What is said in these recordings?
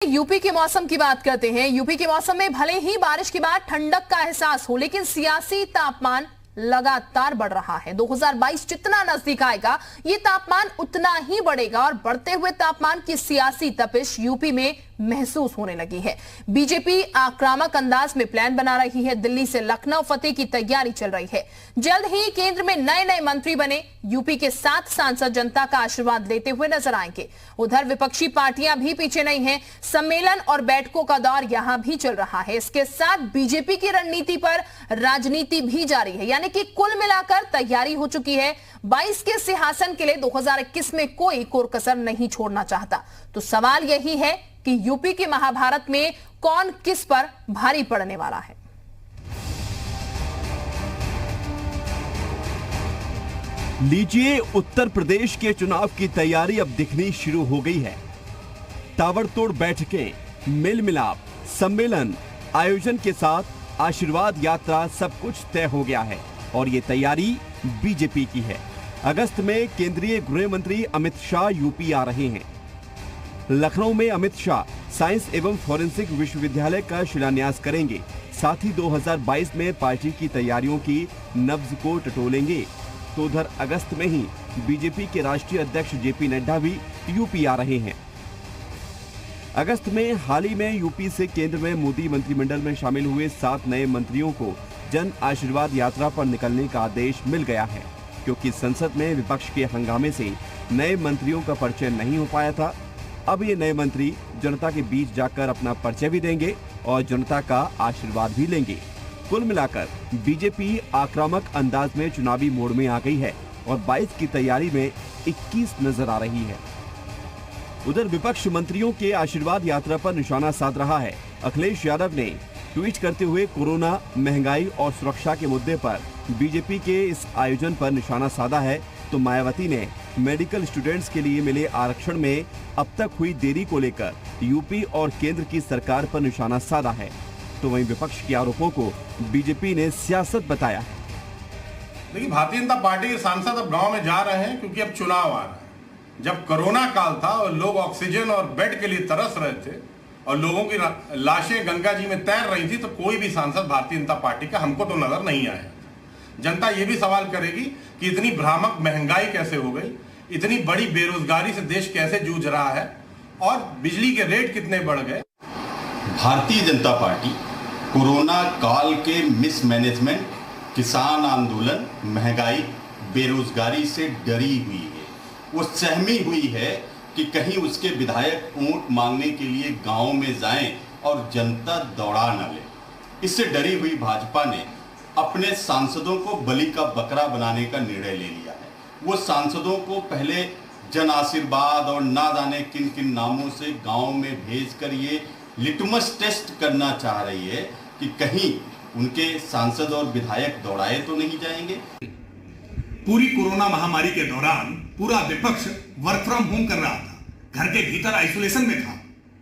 UP के मौसम की बात करते हैं। यूपी के मौसम में भले ही बारिश के बाद ठंडक का एहसास हो, लेकिन सियासी तापमान लगातार बढ़ रहा है। 2022 जितना नजदीक आएगा, ये तापमान उतना ही बढ़ेगा और बढ़ते हुए तापमान की सियासी तपिश यूपी में महसूस होने लगी है। बीजेपी आक्रामक अंदाज में प्लान बना रही है। दिल्ली से लखनऊ फतेह की तैयारी चल रही है। जल्द ही केंद्र में नए नए मंत्री बने यूपी के 7 सांसद जनता का आशीर्वाद लेते हुए नजर आएंगे। उधर विपक्षी पार्टियां भी पीछे नहीं हैं। सम्मेलन और बैठकों का दौर यहां भी चल रहा है। इसके साथ बीजेपी की रणनीति पर राजनीति भी जारी है, यानी कि कुल मिलाकर तैयारी हो चुकी है। 22 के सिंहासन के लिए 2021 में कोई कोर-कसर नहीं छोड़ना चाहता। तो सवाल यही है कि यूपी के महाभारत में कौन किस पर भारी पड़ने वाला है। लीजिए, उत्तर प्रदेश के चुनाव की तैयारी अब दिखनी शुरू हो गई है। ताबड़तोड़ बैठकें, मेल मिलाप, सम्मेलन, आयोजन के साथ आशीर्वाद यात्रा सब कुछ तय हो गया है और ये तैयारी बीजेपी की है। अगस्त में केंद्रीय गृह मंत्री अमित शाह यूपी आ रहे हैं। लखनऊ में अमित शाह साइंस एवं फॉरेंसिक विश्वविद्यालय का शिलान्यास करेंगे। साथ ही 2022 में पार्टी की तैयारियों की नब्ज को टटोलेंगे। तो उधर अगस्त में ही बीजेपी के राष्ट्रीय अध्यक्ष जेपी नड्डा भी यूपी आ रहे हैं। अगस्त में हाल ही में यूपी से केंद्र में मोदी मंत्रिमंडल में शामिल हुए 7 नए मंत्रियों को जन आशीर्वाद यात्रा पर निकलने का आदेश मिल गया है, क्योंकि संसद में विपक्ष के हंगामे से नए मंत्रियों का परिचय नहीं हो पाया था। अब ये नए मंत्री जनता के बीच जाकर अपना परिचय भी देंगे और जनता का आशीर्वाद भी लेंगे। कुल मिलाकर बीजेपी आक्रामक अंदाज में चुनावी मोड में आ गई है और 22 की तैयारी में 21 नजर आ रही है। उधर विपक्ष मंत्रियों के आशीर्वाद यात्रा पर निशाना साध रहा है। अखिलेश यादव ने ट्वीट करते हुए कोरोना, महंगाई और सुरक्षा के मुद्दे पर बीजेपी के इस आयोजन पर निशाना साधा है। तो मायावती ने मेडिकल स्टूडेंट्स के लिए मिले आरक्षण में अब तक हुई देरी को लेकर यूपी और केंद्र की सरकार पर निशाना साधा है। तो वहीं विपक्ष के आरोपों को बीजेपी ने सियासत बताया है। देखिए, भारतीय जनता पार्टी के सांसद अब गांव में जा रहे हैं क्योंकि अब चुनाव आ रहा है। जब कोरोना काल था और लोग ऑक्सीजन और बेड के लिए तरस रहे थे और लोगों की लाशें गंगा जी में तैर रही थी, तो कोई भी सांसद भारतीय जनता पार्टी का हमको तो नजर नहीं आया। जनता ये भी सवाल करेगी कि इतनी भ्रामक महंगाई कैसे हो गई, इतनी बड़ी बेरोजगारी से देश कैसे जूझ रहा है और बिजली के रेट कितने बढ़ गए। भारतीय जनता पार्टी कोरोना काल के मिसमैनेजमेंट, किसान आंदोलन, महंगाई, बेरोजगारी से डरी हुई है। वो सहमी हुई है कि कहीं उसके विधायक वोट मांगने के लिए गांव में जाएं और जनता दौड़ा न ले। इससे डरी हुई भाजपा ने अपने सांसदों को बलि का बकरा बनाने का निर्णय ले लिया है। वो सांसदों को पहले जन आशीर्वाद और ना जाने किन किन नामों से गांव में भेजकर ये लिटमस टेस्ट करना चाह रही है कि कहीं उनके सांसद और विधायक दौड़ाए तो नहीं जाएंगे। पूरी कोरोना महामारी के दौरान पूरा विपक्ष वर्क फ्रॉम होम कर रहा था, घर के भीतर आइसोलेशन में था।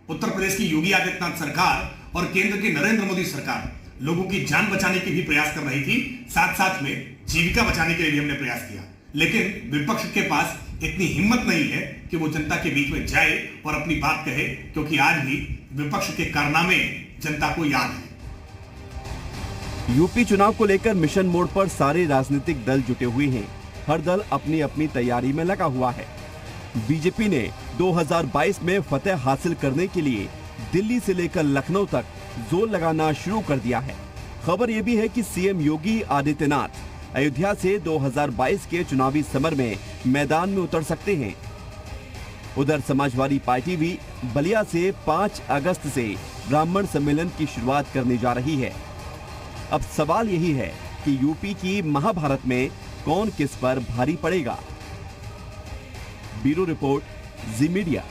उत्तर प्रदेश की योगी आदित्यनाथ सरकार और केंद्र की नरेंद्र मोदी सरकार लोगों की जान बचाने की भी प्रयास कर रही थी, साथ साथ में जीविका बचाने के लिए भी हमने प्रयास किया। लेकिन विपक्ष के पास इतनी हिम्मत नहीं है कि वो जनता के बीच में जाए और अपनी बात कहे, क्योंकि आज भी विपक्ष के कारनामे जनता को याद है। यूपी चुनाव को लेकर मिशन मोड पर सारे राजनीतिक दल जुटे हुए हैं। हर दल अपनी अपनी तैयारी में लगा हुआ है। बीजेपी ने 2022 में फतेह हासिल करने के लिए दिल्ली से लेकर लखनऊ तक जोर लगाना शुरू कर दिया है। खबर यह भी है कि सीएम योगी आदित्यनाथ अयोध्या से 2022 के चुनावी समर में मैदान में उतर सकते हैं। उधर समाजवादी पार्टी भी बलिया से 5 अगस्त से ब्राह्मण सम्मेलन की शुरुआत करने जा रही है। अब सवाल यही है कि यूपी की महाभारत में कौन किस पर भारी पड़ेगा। ब्यूरो रिपोर्ट, जी मीडिया।